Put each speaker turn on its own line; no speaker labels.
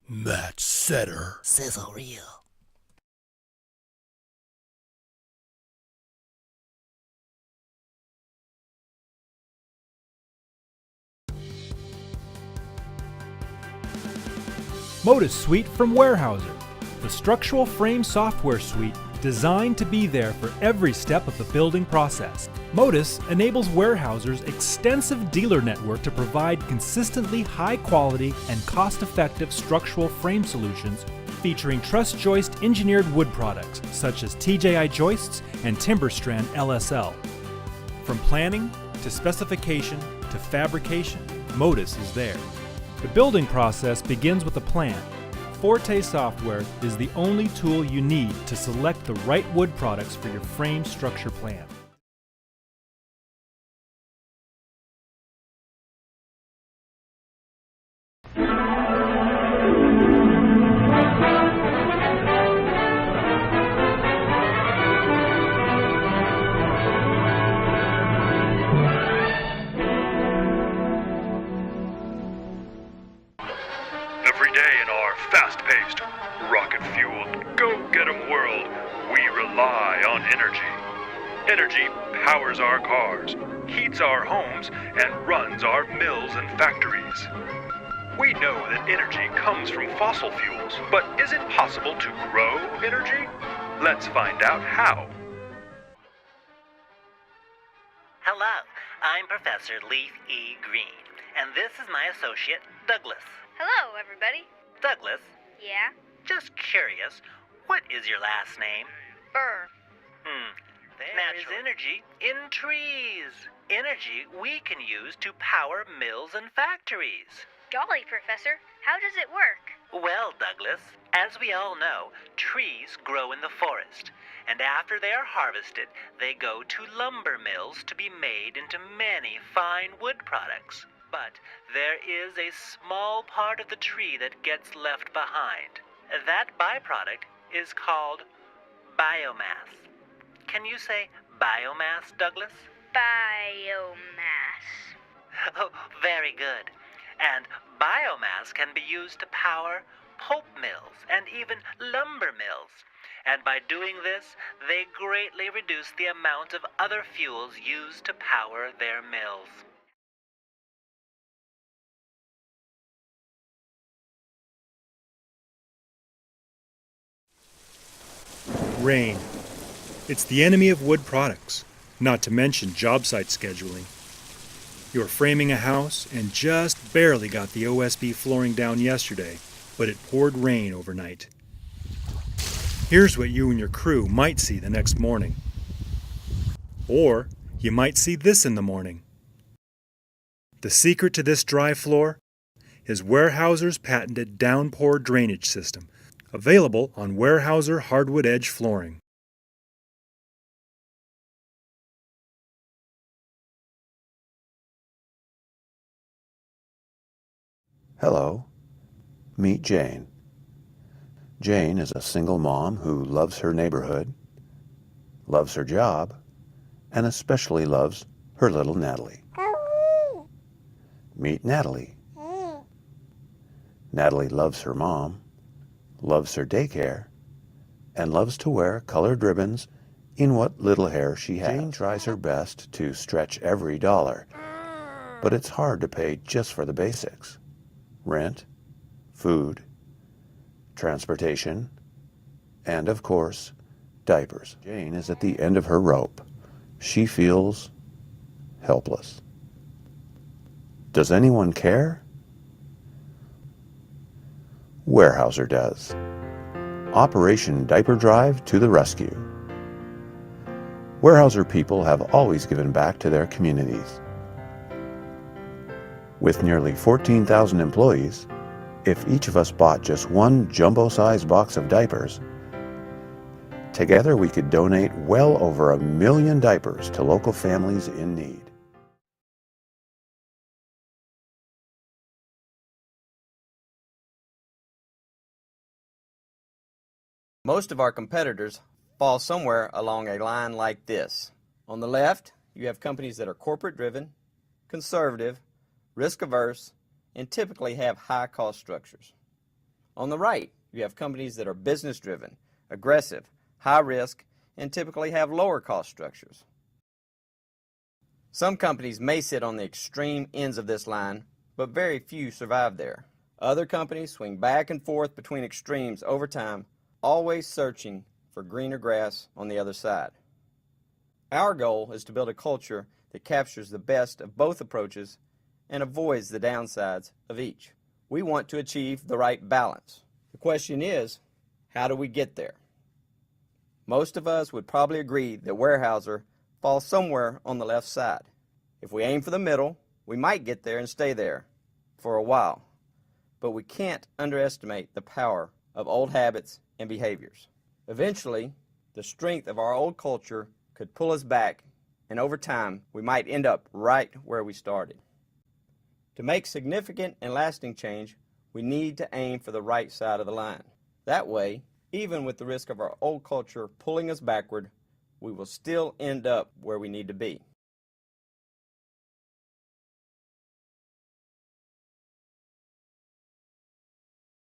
Matt Setter.
Sizzle reel.
Modus Suite from Weyerhaeuser, the structural frame software suite designed to be there for every step of the building process. Modus enables Weyerhaeuser's extensive dealer network to provide consistently high quality and cost-effective structural frame solutions featuring truss joist engineered wood products such as TJI joists and TimberStrand LSL. From planning to specification to fabrication, Modus is there. The building process begins with a plan. Forte software is the only tool you need to select the right wood products for your frame structure plan.
Every day in our fast-paced, rocket-fueled, go-get-'em world, we rely on energy. Energy powers our cars, heats our homes, and runs our mills and factories. We know that energy comes from fossil fuels, but is it possible to grow energy? Let's find out how.
Hello, I'm Professor Leaf E. Green, and this is my associate, Douglas.
Hello, everybody.
Douglas,
Yeah?
just curious, what is your last name?
Burr.
There is energy in trees. Energy we can use to power mills and factories.
Golly, Professor, how does it work?
Well, Douglas, as we all know, trees grow in the forest, and after they are harvested, they go to lumber mills to be made into many fine wood products. But there is a small part of the tree that gets left behind. That byproduct is called biomass. Can you say biomass, Douglas?
Biomass.
Oh, very good. And biomass can be used to power pulp mills and even lumber mills. And by doing this, they greatly reduce the amount of other fuels used to power their mills.
Rain. It's the enemy of wood products, not to mention job site scheduling. You're framing a house and just barely got the OSB flooring down yesterday, but it poured rain overnight. Here's what you and your crew might see the next morning. Or you might see this in the morning. The secret to this dry floor is Weyerhaeuser's patented downpour drainage system, available on Weyerhaeuser hardwood edge flooring.
Hello, meet Jane. Jane is a single mom who loves her neighborhood, loves her job, and especially loves her little Natalie. Meet Natalie. Natalie loves her mom, loves her daycare, and loves to wear colored ribbons in what little hair she has. Jane tries her best to stretch every dollar, but it's hard to pay just for the basics. Rent, food, transportation, and of course, diapers. Jane is at the end of her rope. She feels helpless. Does anyone care? Weyerhaeuser does. Operation Diaper Drive to the rescue. Weyerhaeuser people have always given back to their communities. With nearly 14,000 employees, if each of us bought just one jumbo-sized box of diapers, together we could donate well over 1 million diapers to local families in need.
Most of our competitors fall somewhere along a line like this. On the left, you have companies that are corporate-driven, conservative, risk-averse, and typically have high cost structures. On the right, you have companies that are business-driven, aggressive, high-risk, and typically have lower cost structures. Some companies may sit on the extreme ends of this line, but very few survive there. Other companies swing back and forth between extremes over time, always searching for greener grass on the other side. Our goal is to build a culture that captures the best of both approaches and avoids the downsides of each. We want to achieve the right balance. The question is, how do we get there? Most of us would probably agree that Weyerhaeuser falls somewhere on the left side. If we aim for the middle, we might get there and stay there for a while. But we can't underestimate the power of old habits and behaviors. Eventually, the strength of our old culture could pull us back, and over time, we might end up right where we started. To make significant and lasting change, we need to aim for the right side of the line. That way, even with the risk of our old culture pulling us backward, we will still end up where we need to be.